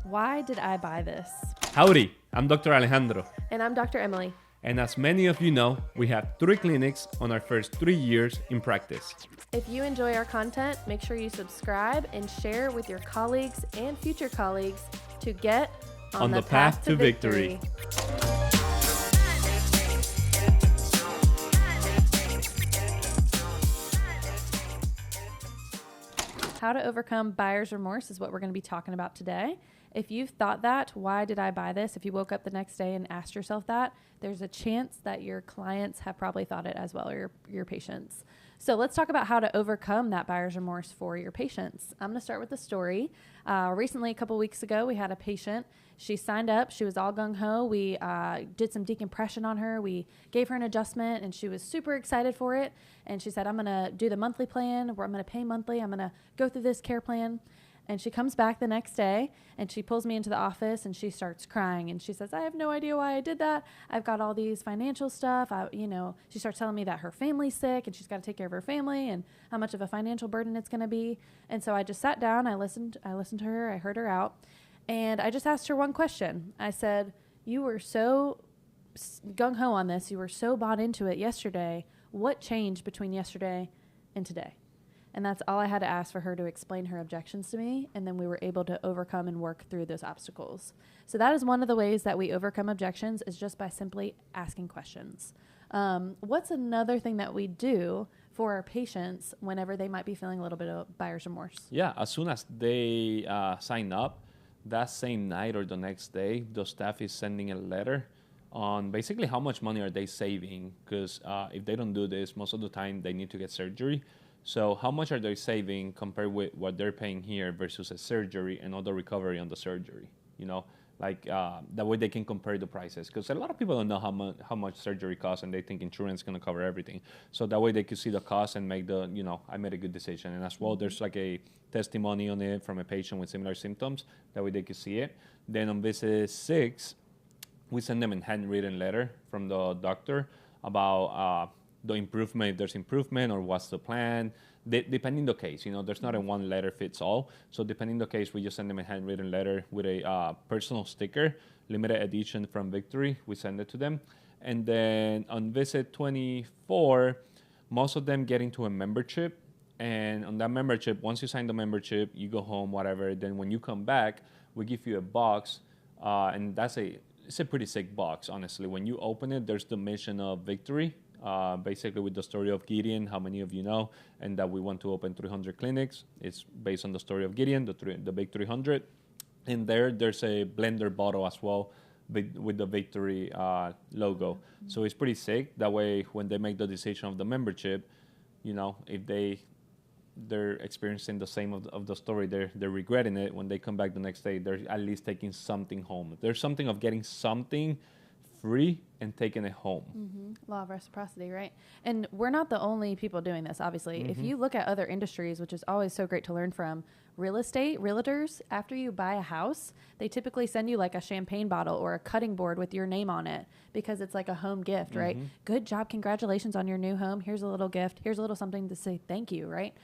Why did I buy this? Howdy, I'm Dr. Alejandro. And I'm Dr. Emily. And as many of you know, we have 3 clinics on our first 3 years in practice. If you enjoy our content, make sure you subscribe and share with your colleagues and future colleagues to get on the path to victory. How to overcome buyer's remorse is what we're going to be talking about today. If you've thought that, why did I buy this? If you woke up the next day and asked yourself that, there's a chance that your clients have probably thought it as well, or your patients. So let's talk about how to overcome that buyer's remorse for your patients. I'm going to start with a story. Recently, a couple weeks ago, we had a patient. She signed up. She was all gung-ho. We did some decompression on her. We gave her an adjustment, and she was super excited for it. And she said, I'm going to do the monthly plan, where I'm going to pay monthly. I'm going to go through this care plan. And she comes back the next day, and she pulls me into the office, and she starts crying. And she says, I have no idea why I did that. I've got all these financial stuff. She starts telling me that her family's sick, and she's got to take care of her family, and how much of a financial burden it's going to be. And so I just sat down. I listened to her. I heard her out. And I just asked her one question. I said, you were so gung-ho on this. You were so bought into it yesterday. What changed between yesterday and today? And that's all I had to ask for her to explain her objections to me. And then we were able to overcome and work through those obstacles. So that is one of the ways that we overcome objections, is just by simply asking questions. What's another thing that we do for our patients whenever they might be feeling a little bit of buyer's remorse? Yeah, as soon as they sign up, that same night or the next day, the staff is sending a letter on basically how much money are they saving. Because if they don't do this, most of the time they need to get surgery. So how much are they saving compared with what they're paying here versus a surgery and all the recovery on the surgery? That way they can compare the prices. Because a lot of people don't know how much surgery costs, and they think insurance is going to cover everything. So that way they can see the cost and make I made a good decision. And as well, there's like a testimony on it from a patient with similar symptoms. That way they can see it. Then on visit 6, we send them a handwritten letter from the doctor about the improvement, if there's improvement, or what's the plan. Depending the case, there's not a one letter fits all. So depending the case, we just send them a handwritten letter with a personal sticker, limited edition from Victory. We send it to them. And then on visit 24, most of them get into a membership. And on that membership, once you sign the membership, you go home, whatever. Then when you come back, we give you a box. And it's a pretty sick box, honestly. When you open it, there's the mission of Victory. Basically with the story of Gideon, how many of you know, and that we want to open 300 clinics. It's based on the story of Gideon, the big 300. And there's a blender bottle as well with the Victory logo. Mm-hmm. So it's pretty sick. That way, when they make the decision of the membership, if they're experiencing the same of the story, they're regretting it. When they come back the next day, they're at least taking something home. There's something of getting something free and taking it home. Mm-hmm. Law of reciprocity, right? And we're not the only people doing this, obviously. Mm-hmm. If you look at other industries, which is always so great to learn from, real estate, realtors, after you buy a house, they typically send you like a champagne bottle or a cutting board with your name on it, because it's like a home gift, mm-hmm. right? Good job. Congratulations on your new home. Here's a little gift. Here's a little something to say thank you, right?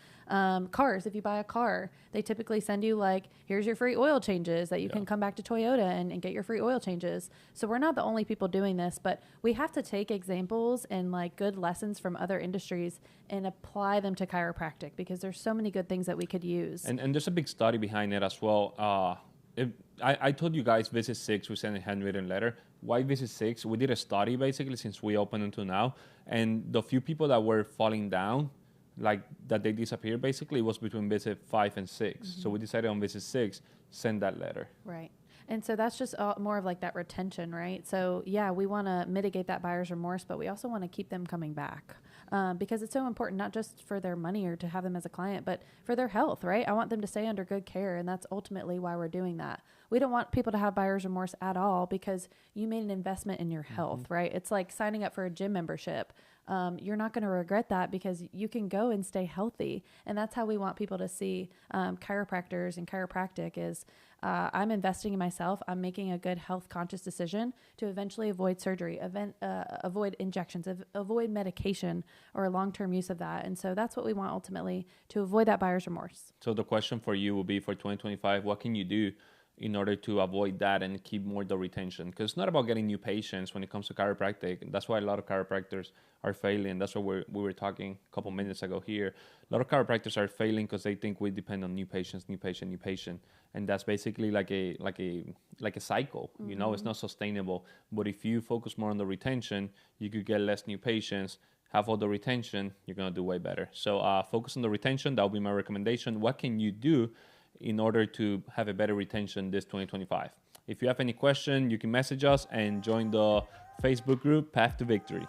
Cars, if you buy a car, they typically send you here's your free oil changes that you can come back to Toyota and get your free oil changes. So we're not the only people doing this, but we have to take examples and good lessons from other industries and apply them to chiropractic, because there's so many good things that we could use. And there's a big study behind it as well. I told you guys visit 6, we sent a handwritten letter. Why visit 6? We did a study basically since we opened until now, and the few people that were falling down, that they disappeared, basically, was between visit 5 and 6. Mm-hmm. So we decided on visit 6, send that letter. Right. And so that's just more of that retention, right? So yeah, we want to mitigate that buyer's remorse, but we also want to keep them coming back, because it's so important, not just for their money or to have them as a client, but for their health, right? I want them to stay under good care. And that's ultimately why we're doing that. We don't want people to have buyer's remorse at all, because you made an investment in your health, mm-hmm. right? It's like signing up for a gym membership. You're not going to regret that, because you can go and stay healthy. And that's how we want people to see chiropractors and chiropractic is I'm investing in myself. I'm making a good health conscious decision to eventually avoid surgery, avoid injections, avoid medication or long-term use of that. And so that's what we want ultimately, to avoid that buyer's remorse. So the question for you will be for 2025, what can you do in order to avoid that and keep more the retention. Because it's not about getting new patients when it comes to chiropractic. That's why a lot of chiropractors are failing. That's what we were talking a couple minutes ago here. A lot of chiropractors are failing because they think we depend on new patients, and that's basically like a cycle. You know, it's not sustainable. But if you focus more on the retention, you could get less new patients, have all the retention, you're gonna do way better. So focus on the retention. That would be my recommendation. What can you do in order to have a better retention this 2025? If you have any question, you can message us and join the Facebook group Path to Victory.